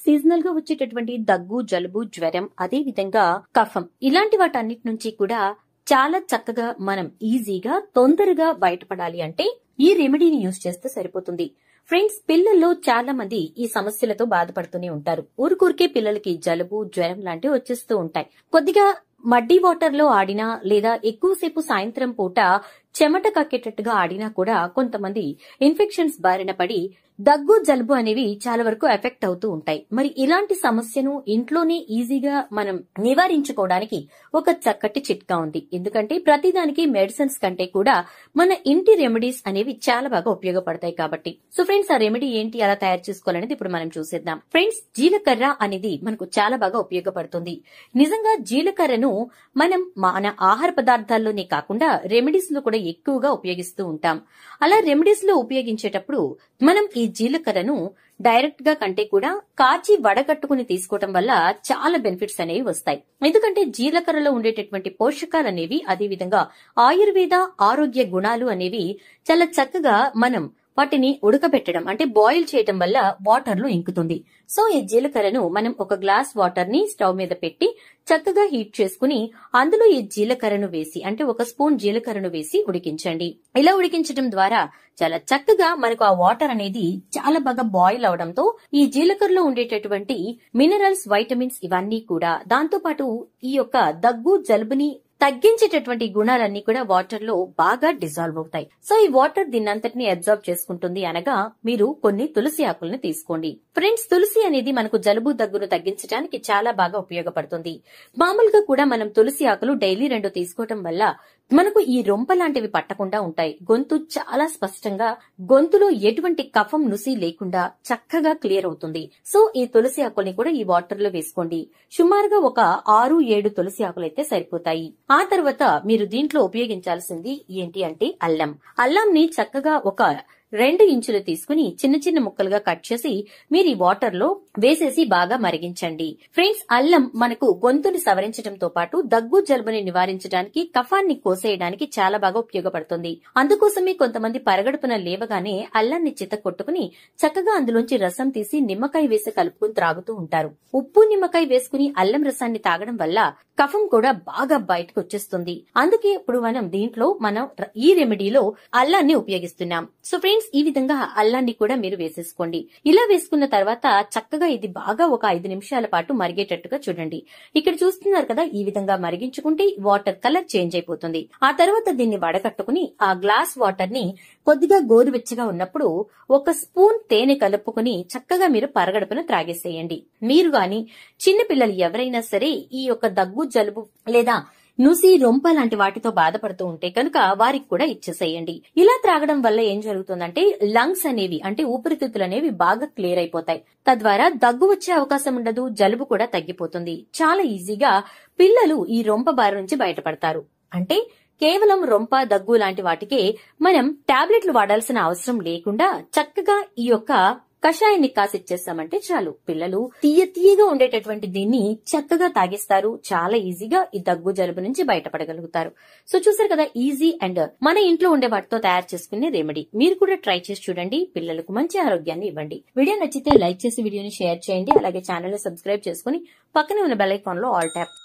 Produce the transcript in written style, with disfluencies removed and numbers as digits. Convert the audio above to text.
Seasonal గా వచ్చేటటువంటి దగ్గు, జలుబు, జ్వరం, అదే విధంగా కఫం ఇలాంటి వాటన్నిటి నుంచి కూడా చాలా చక్కగా మనం ఈజీగా తొందరగా బయటపడాలి అంటే ఈ రెమెడీని యూజ్ చేస్తే సరిపోతుంది. ఫ్రెండ్స్, పిల్లల్లో చాలా మంది ఈ సమస్యలతో బాధపడుతూనే ఉంటారు. ఊరికూరికే పిల్లలకి జలుబు, జ్వరం లాంటివి వచ్చేస్తూ ఉంటాయి. కొద్దిగా మడ్డీ వాటర్ లో ఆడినా లేదా ఎక్కువసేపు సాయంత్రం పూట చెమట కక్కేటట్టుగా ఆడినా కూడా కొంతమంది ఇన్ఫెక్షన్స్ బారిన పడి దగ్గు, జలుబు అనేవి చాలా వరకు ఎఫెక్ట్ అవుతూ ఉంటాయి. మరి ఇలాంటి సమస్యను ఇంట్లోనే ఈజీగా మనం నివారించుకోవడానికి ఒక చక్కటి చిట్కా ఉంది. ఎందుకంటే ప్రతిదానికి మెడిసిన్స్ కంటే కూడా మన ఇంటి రెమెడీస్ అనేవి చాలా బాగా ఉపయోగపడతాయి కాబట్టి. సో ఫ్రెండ్స్, ఆ రెమెడీ ఏంటి, ఎలా తయారు చేసుకోవాలనేది ఇప్పుడు మనం చూసేద్దాం. ఫ్రెండ్స్, జీలకర్ర అనేది మనకు చాలా బాగా ఉపయోగపడుతుంది. నిజంగా జీలకర్రను మనం మన ఆహార పదార్థాల్లోనే కాకుండా రెమెడీస్ లో కూడా ఎక్కువగా ఉపయోగిస్తూ ఉంటాం. అలా రెమెడీస్ లో ఉపయోగించేటప్పుడు మనం ఈ జీలకర్రను డైరెక్ట్ గా కంటే కూడా కాచి వడగట్టుకుని తీసుకోవటం వల్ల చాలా బెనిఫిట్స్ అనేవి వస్తాయి. ఎందుకంటే జీలకర్రలో ఉండేటటువంటి పోషకాలు అనేవి, అదే విధంగా ఆయుర్వేద ఆరోగ్య గుణాలు అనేవి చాలా చక్కగా మనం వాటిని ఉడకబెట్టడం అంటే బాయిల్ చేయడం వల్ల వాటర్ లో ఇంకుతుంది. సో ఈ జీలకర్రను మనం ఒక గ్లాస్ వాటర్ ని స్టవ్ మీద పెట్టి చక్కగా హీట్ చేసుకుని అందులో ఈ జీలకర్రను వేసి, అంటే ఒక స్పూన్ జీలకర్రను వేసి ఉడికించండి. ఇలా ఉడికించడం ద్వారా చాలా చక్కగా మనకు ఆ వాటర్ అనేది చాలా బాగా బాయిల్ అవడంతో ఈ జీలకర్రలో ఉండేటటువంటి మినరల్స్, వైటమిన్స్ ఇవన్నీ కూడా, దాంతో పాటు ఈ యొక్క దగ్గు, జలుబుని తగ్గించేటటువంటి గుణాలన్నీ కూడా వాటర్ లో బాగా డిజాల్వ్ అవుతాయి. సో ఈ వాటర్ దీన్నంతటిని అబ్జార్బ్ చేసుకుంటుంది అనగా మీరు కొన్ని తులసి ఆకులను తీసుకోండి. ఫ్రెండ్స్, తులసి అనేది మనకు జలుబు, దగ్గును తగ్గించడానికి చాలా బాగా ఉపయోగపడుతుంది. మామూలుగా కూడా మనం తులసి ఆకులు డైలీ 2 తీసుకోవటం వల్ల మనకు ఈ రొంప లాంటివి పట్టకుండా ఉంటాయి. గొంతు చాలా స్పష్టంగా, గొంతులో ఎటువంటి కఫం, నుసి లేకుండా చక్కగా క్లియర్ అవుతుంది. సో ఈ తులసి ఆకుల్ని కూడా ఈ వాటర్ లో వేసుకోండి. సుమారుగా ఒక 6-7 తులసి ఆకులైతే సరిపోతాయి. ఆ తర్వాత మీరు దీంట్లో ఉపయోగించాల్సింది ఏంటి అంటే అల్లం. అల్లంని చక్కగా ఒక 2 ఇంచులు తీసుకుని చిన్న చిన్న ముక్కలుగా కట్ చేసి మీరు ఈ వాటర్ లో వేసేసి బాగా మరిగించండి. ఫ్రెండ్స్, అల్లం మనకు గొంతుని సవరించడంతో పాటు దగ్గు, జలుబుని నివారించడానికి, కఫాన్ని కోసేయడానికి చాలా బాగా ఉపయోగపడుతుంది. అందుకోసమే కొంతమంది పరగడుపున లేవగానే అల్లాన్ని చితకొట్టుకుని చక్కగా అందులోంచి రసం తీసి నిమ్మకాయ వేసి కలుపుకుని త్రాగుతూ ఉంటారు. ఉప్పు, నిమ్మకాయ వేసుకుని అల్లం రసాన్ని తాగడం వల్ల కఫం కూడా బాగా బయటకు వచ్చేస్తుంది. అందుకే ఇప్పుడు మనం దీంట్లో ఈ రెమెడీలో అల్లాన్ని ఉపయోగిస్తున్నాం. సో ఫ్రెండ్స్, ఈ విధంగా అల్లాన్ని కూడా మీరు వేసేసుకోండి. ఇలా వేసుకున్న తర్వాత చక్కగా ఇది బాగా ఒక 5 నిమిషాల పాటు మరిగేటట్టుగా చూడండి. ఇక్కడ చూస్తున్నారు కదా, ఈ విధంగా మరిగించుకుంటే వాటర్ కలర్ చేంజ్ అయిపోతుంది. ఆ తర్వాత దీన్ని వడకట్టుకుని ఆ గ్లాస్ వాటర్ ని కొద్దిగా గోరువెచ్చగా ఉన్నప్పుడు ఒక స్పూన్ తేనె కలుపుకుని చక్కగా మీరు పరగడుపున త్రాగేసేయండి. మీరు గాని చిన్న పిల్లలు ఎవరైనా సరే ఈ యొక్క దగ్గు, జలుబు లేదా నుసి, రొంప లాంటి వాటితో బాధపడుతూ ఉంటే కనుక వారికి కూడా ఇచ్చేసేయండి. ఇలా త్రాగడం వల్ల ఏం జరుగుతుందంటే లంగ్స్ అనేవి, అంటే ఊపిరితిత్తులు అనేవి బాగా క్లియర్ అయిపోతాయి. తద్వారా దగ్గు వచ్చే అవకాశం ఉండదు, జలుబు కూడా తగ్గిపోతుంది. చాలా ఈజీగా పిల్లలు ఈ రొంప బారి నుంచి బయటపడతారు. అంటే కేవలం రొంప, దగ్గు లాంటి వాటికే మనం టాబ్లెట్లు వాడాల్సిన అవసరం లేకుండా చక్కగా ఈ యొక్క కషాయాన్ని కాసిచ్చేస్తామంటే చాలు, పిల్లలు తీయగా ఉండేటటువంటి దీన్ని చక్కగా తాగిస్తారు. చాలా ఈజీగా ఈ దగ్గు, జలుబు నుంచి బయటపడగలుగుతారు. సో చూసారు కదా, ఈజీ అండ్ మన ఇంట్లో ఉండే వాటితో తయారు చేసుకునే రెమెడీ. మీరు కూడా ట్రై చేసి చూడండి. పిల్లలకు మంచి ఆరోగ్యాన్ని ఇవ్వండి. వీడియో నచ్చితే లైక్ చేసి వీడియోని షేర్ చేయండి. అలాగే ఛానల్ ని సబ్స్క్రైబ్ చేసుకుని పక్కనే ఉన్న బెల్ ఐకాన్ లో ఆల్ ట్యాప్